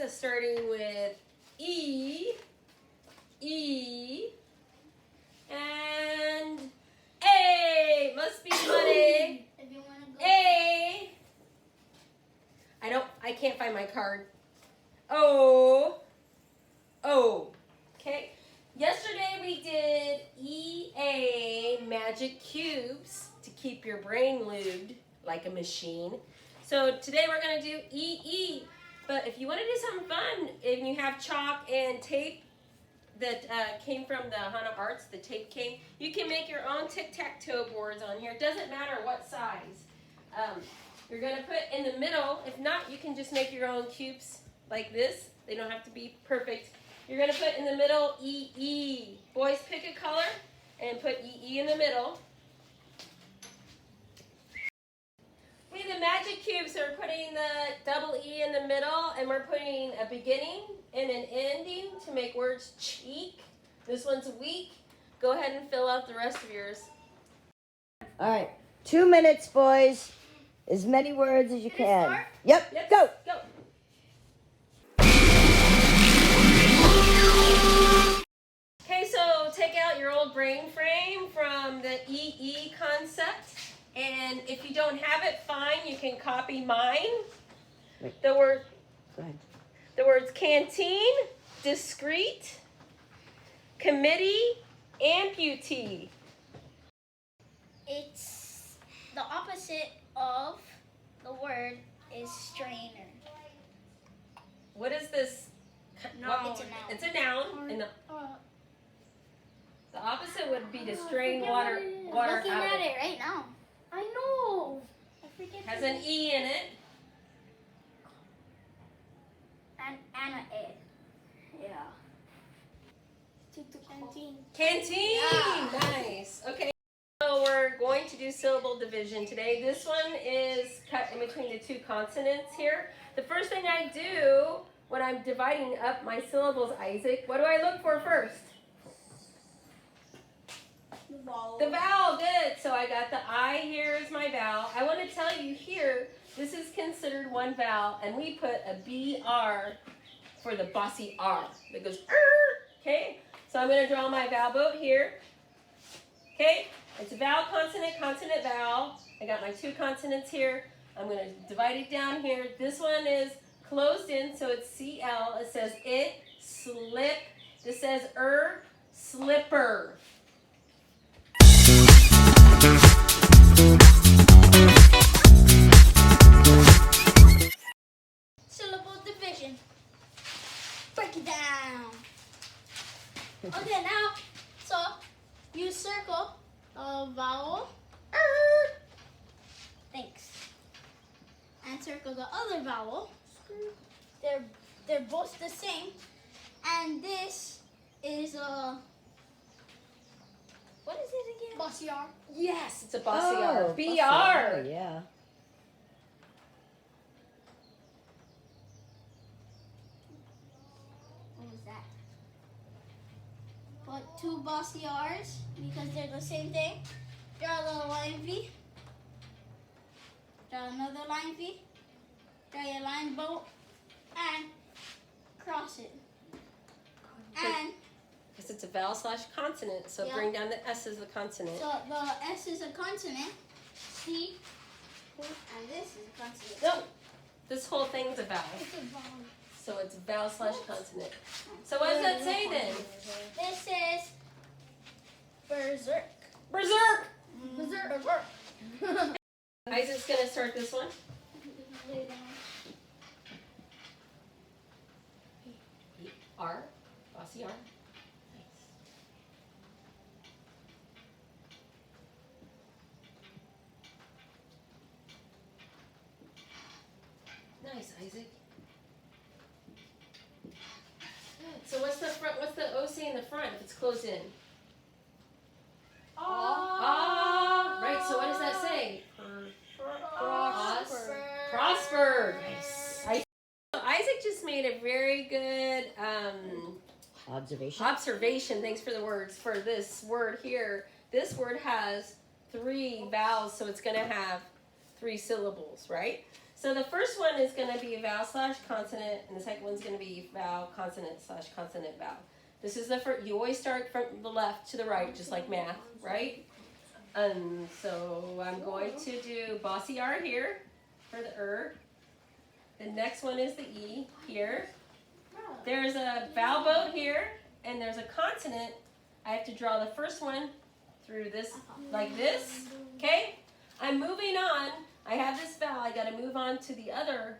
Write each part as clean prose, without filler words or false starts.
starting with E, E, and A. Must be money. If you want to go. A. I can't find my card. O. O. Okay. Yesterday we did EA magic cubes to keep your brain lubed like a machine. So today we're going to do EE. But if you want to do something fun, and you have chalk and tape that came from the Hana Arts, the tape came, you can make your own tic-tac-toe boards on here. It doesn't matter what size. You're going to put in the middle. If not, you can just make your own cubes like this. They don't have to be perfect. You're going to put in the middle EE. Boys, pick a color and put EE in the middle. The magic cubes are putting the double E in the middle, and we're putting a beginning and an ending to make words cheek. This one's weak. Go ahead and fill out the rest of yours. All right, 2 minutes, boys. As many words as you can. Start? Yep, Yes, go. Go. Okay, so take out your old brain frame from the EE concept. And if you don't have it, fine, you can copy mine. Wait. Go ahead. The words canteen, discreet, committee, amputee. It's the opposite of the word is strainer. What is this? No, it's a noun. It's a noun. And the opposite would be to strain water Looking out. at it right now. I know. I forget. Has an E in it. And a A. Yeah. Canteen. Canteen. Yeah. Nice. Okay. So we're going to do syllable division today. This one is cut in between the two consonants here. The first thing I do when I'm dividing up my syllables, Isaac, what do I look for first? The vowel. The vowel, good. So I got the I here as my vowel. I want to tell you here, this is considered one vowel, and we put a BR for the Bossy R. That goes, okay? So I'm going to draw my vowel boat here. Okay? It's a vowel, consonant, consonant, vowel. I got my two consonants here. I'm going to divide it down here. This one is closed in, so it's CL. It says it, slip. This says slipper. Syllable division. Break it down. Okay, now, so you circle a vowel. Thanks. And circle the other vowel. They're both the same. And this is a, what is it again? Bossy R. Yes, it's a Bossy R. Bossy BR. R, yeah. What was that? Put two Bossy R's because they're the same thing. Draw a little line V. Draw another line V. Draw your line boat and cross it. And Because it's a vowel / consonant, so Yeah. bring down the S as the consonant. so the S is a consonant. C. And this is a consonant. No, this whole thing's a vowel. It's a vowel. So it's vowel / consonant. So what does that say then? This is berserk. Berserk! Berserk. Isaac's going to start this one. R, Bossy R. Nice, Isaac. Good. So what's the front? What's the O say in the front if it's closed in? Ah, right. So what does that say? Prospered. Nice. So Isaac just made a very good observation. Thanks for the words for this word here. This word has 3 vowels, so it's going to have 3 syllables, right? So the first one is going to be vowel slash consonant, and the second one's going to be vowel consonant slash consonant vowel. This is the first. You always start from the left to the right, just like math, right? So I'm going to do Bossy R here for the The next one is the E here. There's a vowel boat here, and there's a consonant. I have to draw the first one through this, like this, okay? I'm moving on. I have this vowel. I got to move on to the other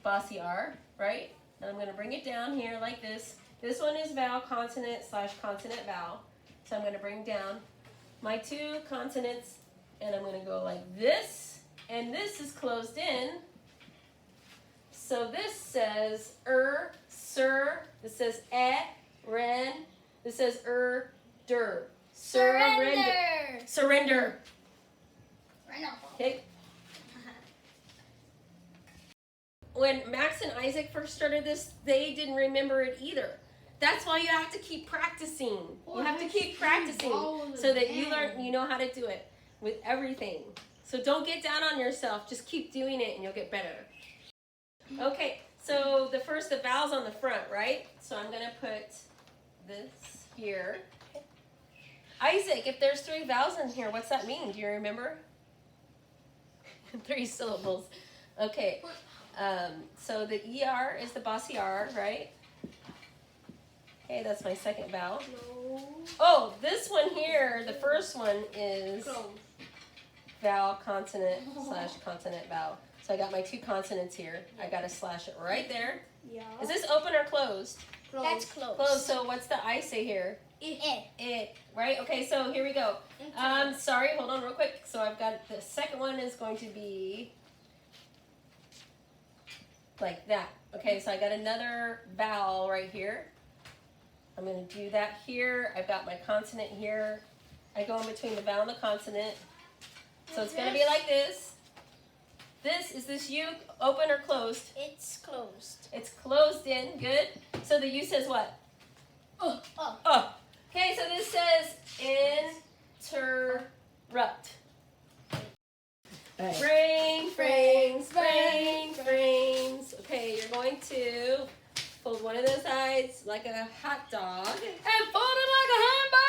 Bossy R, right? And I'm going to bring it down here like this. This one is vowel consonant slash consonant vowel. So I'm going to bring down my two consonants, and I'm going to go like this, and this is closed in. So this says sir. This says ren. This says der. Surrender. Surrender. Right now. Okay. When Max and Isaac first started this, they didn't remember it either. That's why you have to keep practicing. You have to keep practicing so that you learn, you know how to do it with everything. So don't get down on yourself. Just keep doing it and you'll get better. Okay, so the vowel's on the front, right? So I'm going to put this here. Isaac, if there's 3 vowels in here, what's that mean? Do you remember? 3 syllables. Okay, so the ER is the Bossy R, right? Okay, that's my second vowel. Oh, this one here, the first one is vowel consonant slash consonant vowel. So I got my 2 consonants here. I got to slash it right there. Yeah. Is this open or closed? That's close. Closed. So what's the I say here? It. Right? Okay, so here we go. Sorry, hold on real quick. So I've got the second one is going to be like that. Okay, so I got another vowel right here. I'm going to do that here. I've got my consonant here. I go in between the vowel and the consonant. So it's going to be like this. Is this U open or closed? It's closed. It's closed in. Good. So the U says what? Oh. Okay, so this says interrupt. Right. Brain frames. Okay, you're going to fold one of the sides like a hot dog and fold it like a hamburger.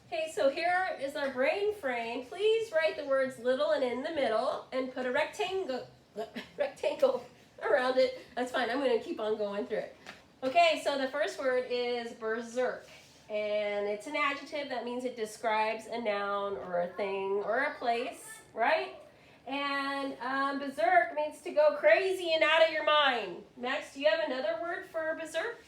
Okay, so here is our brain frame. Please write the words little and in the middle and put a rectangle around it. That's fine. I'm going to keep on going through it. Okay, so the first word is berserk. And it's an adjective. That means it describes a noun or a thing or a place, right? And berserk means to go crazy and out of your mind. Max, do you have another word for berserk?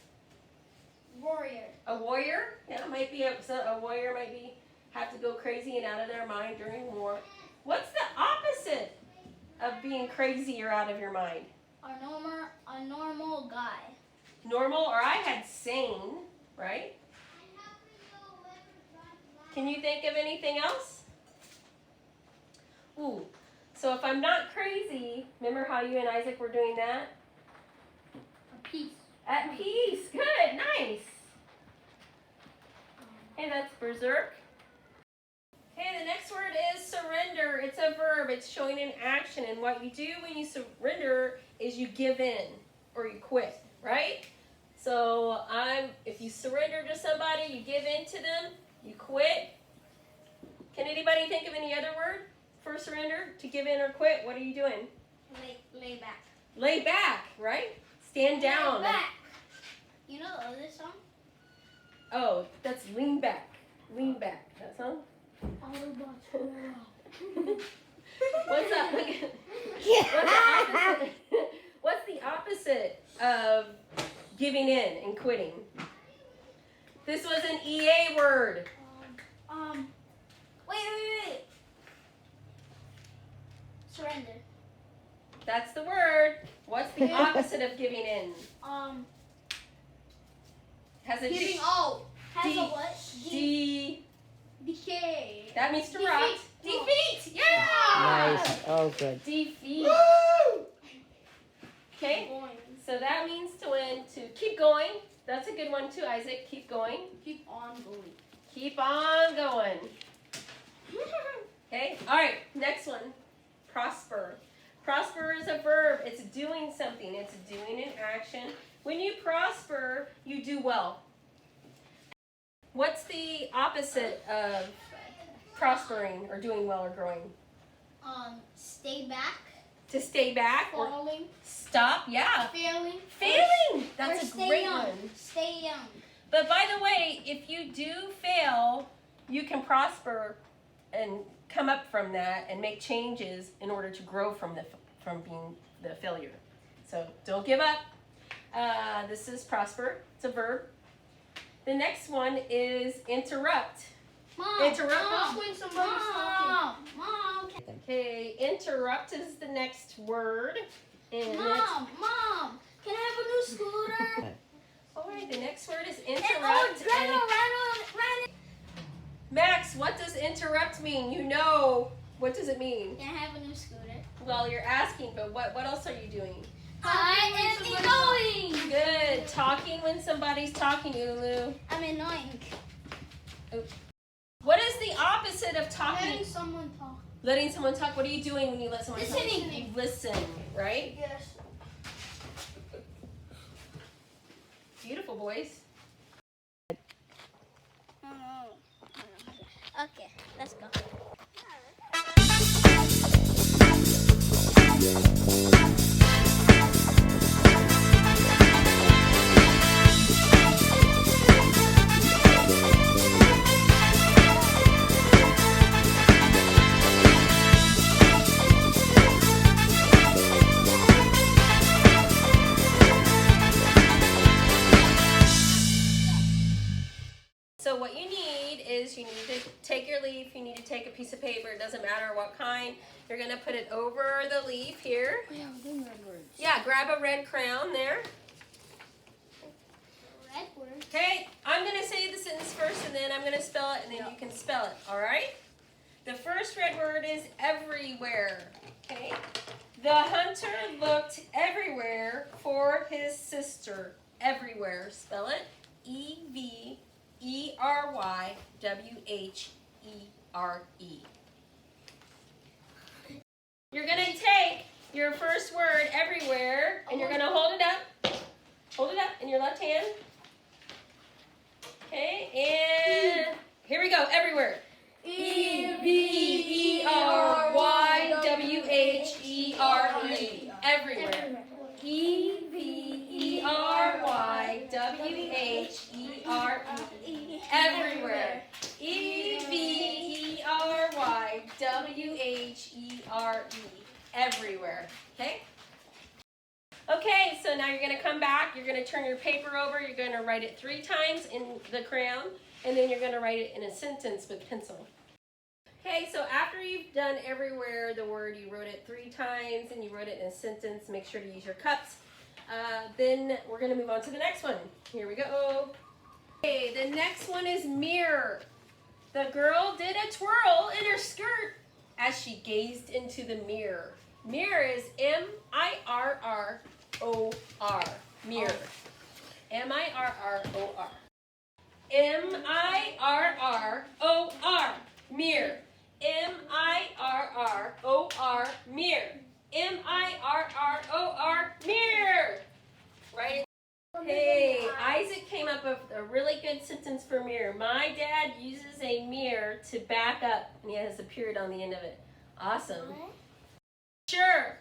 Warrior. A warrior? Yeah, might be a warrior might be have to go crazy and out of their mind during war. What's the opposite of being crazy or out of your mind? A normal guy. Normal, or I had sane, right? Can you think of anything else? Ooh, so if I'm not crazy, remember how you and Isaac were doing that? Peace. At peace. Good. Nice. Okay, that's berserk. Okay, the next word is surrender. It's a verb. It's showing an action. And what you do when you surrender is you give in or you quit, right? So if you surrender to somebody, you give in to them, you quit. Can anybody think of any other word for surrender? To give in or quit? What are you doing? Lay back. Lay back, right? Stand down. Lay back. You know the other song? Oh, that's lean back. Lean back. That song? What's up? What's the opposite of giving in and quitting? This was an EA word. Wait. Surrender. That's the word. What's the opposite of giving in? Has a Giving out. Has D- a what? Decay. That means to Defeat. rock. No. Defeat. Yeah. Nice. Oh, good. Defeat. Woo! Okay. So that means to win. To keep going. That's a good one too, Isaac. Keep going. Keep on going. Keep on going. Okay. All right, next one. Prosper. Prosper is a verb. It's doing something. It's doing an action. When you prosper, you do well. What's the opposite of prospering or doing well or growing? Stay back. To stay back or Falling. stop? Yeah. Failing. Failing. That's a stay great young. one. Stay young. But by the way, if you do fail, you can prosper and come up from that and make changes in order to grow from being the failure. So don't give up. This is prosper. It's a verb. The next one is interrupt. Mom. Interrupt. Mom. When somebody's talking. Mom. Okay, interrupt is the next word. And Mom. Can I have a new scooter? all right, the next word is And, interrupt. Grandma ran. Max, what does interrupt mean? You know, what does it mean? Can I have a new scooter? Well, you're asking, but what else are you doing? I am annoying. Good. Talking when somebody's talking, Ulu. I'm annoying. What is the opposite of talking? Letting someone talk. Letting someone talk. What are you doing when you let someone talk? Listening. You listen, right? Yes. Beautiful, boys. Okay, let's go. So what you need is you need to take your leaf, you need to take a piece of paper, it doesn't matter what kind. You're going to put it over the leaf here. Yeah, grab a red crayon there. Red word. Okay, I'm going to say the sentence first and then I'm going to spell it and then you can spell it, all right? The first red word is everywhere, okay? The hunter looked everywhere for his sister. Everywhere, spell it. E-V-E-R-Y-W-H-E-R-E. You're going to take your first word, everywhere, and you're going to hold it up. Hold it up in your left hand. Okay, and here we go, everywhere. E-V-E-R-Y-W-H-E-R-E. Everywhere. E-V-E-R-Y-W-H-E-R-E. Everywhere. E-V-E-R-Y-W-H-E-R-E. Everywhere. Okay? Okay, so now you're going to come back. You're going to turn your paper over. You're going to write it 3 times in the crayon. And then you're going to write it in a sentence with pencil. Okay, so after you've done everywhere the word, you wrote it 3 times and you wrote it in a sentence. Make sure to use your cups. Then we're going to move on to the next one. Here we go. Okay, the next one is mirror. The girl did a twirl in her skirt as she gazed into the mirror. Mirror is M-I-R-R-O-R. Mirror. M-I-R-R-O-R. M-I-R-R-O-R. Mirror. M-I-R-R-O-R. Mirror. M-I-R-R-O-R. Mirror. Right? Hey, Isaac came up with a really good sentence for mirror. My dad uses a mirror to back up, and he has a period on the end of it. Awesome. Sure.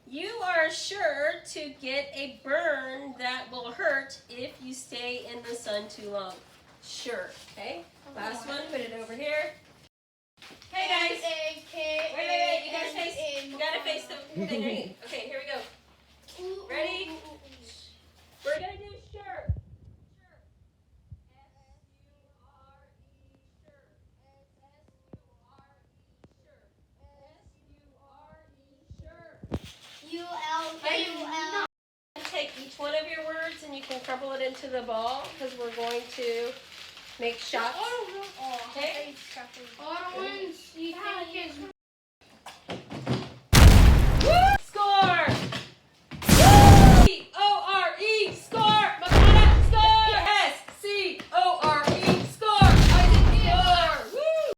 You are sure to get a burn that will hurt if you stay in the sun too long. Sure. Okay? Last one, put it over here. Hey guys. Wait. You guys face. You gotta face the thing right. Okay, here we go. Ready? We're gonna do sure. U-L-K-U-L. Take each one of your words and you can crumple it into the ball because we're going to make shots. Okay? All the ones you can use.